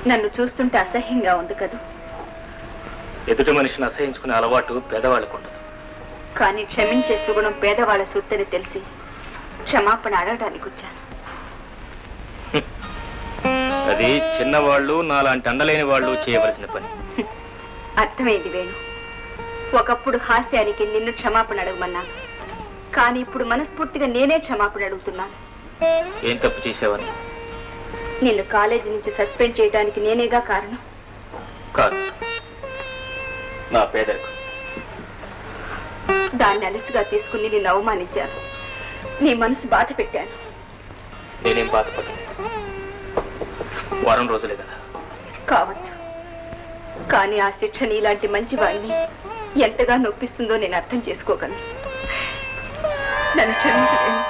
నన్ను చూస్తుంటే అసహ్యంగా ఉంది కదూ. ఎదుటి మనిషిని అసహించుకునే అలవాటు పేదవాళ్ళకు ఉండదు. కానీ క్షమించే సుగుణం పేదవాళ్ళ సొత్తని తెలిసి క్షమాపణ అడగడానికి వచ్చాను. అది చిన్నవాళ్ళు నాలాంటి అండలేని వాళ్ళు చేయవలసిన పని. అర్థమైంది వేణు. ఒకప్పుడు హాస్యానికి నిన్ను క్షమాపణ అడగమన్నాను, కానీ ఇప్పుడు మనస్ఫూర్తిగా నేనే క్షమాపణ అడుగుతున్నాను. ఏం తప్పు చేసేవని? నిన్ను కాలేజీ నుంచి సస్పెండ్ చేయడానికి నేనేగా కారణం. కాదు, నా పేదరికం. దాన్ని అలసుగా తీసుకుని నిన్ను అవమానించాను, నీ మనసు బాధ పెట్టాను. నేనేం బాధపడలేదు. వారం రోజులే కదా. కావచ్చు, కానీ ఆ శిక్ష నీలాంటి మంచి వాడిని ఎంతగా నొప్పిస్తుందో నేను అర్థం చేసుకోగలను. నన్ను క్షమించలేను.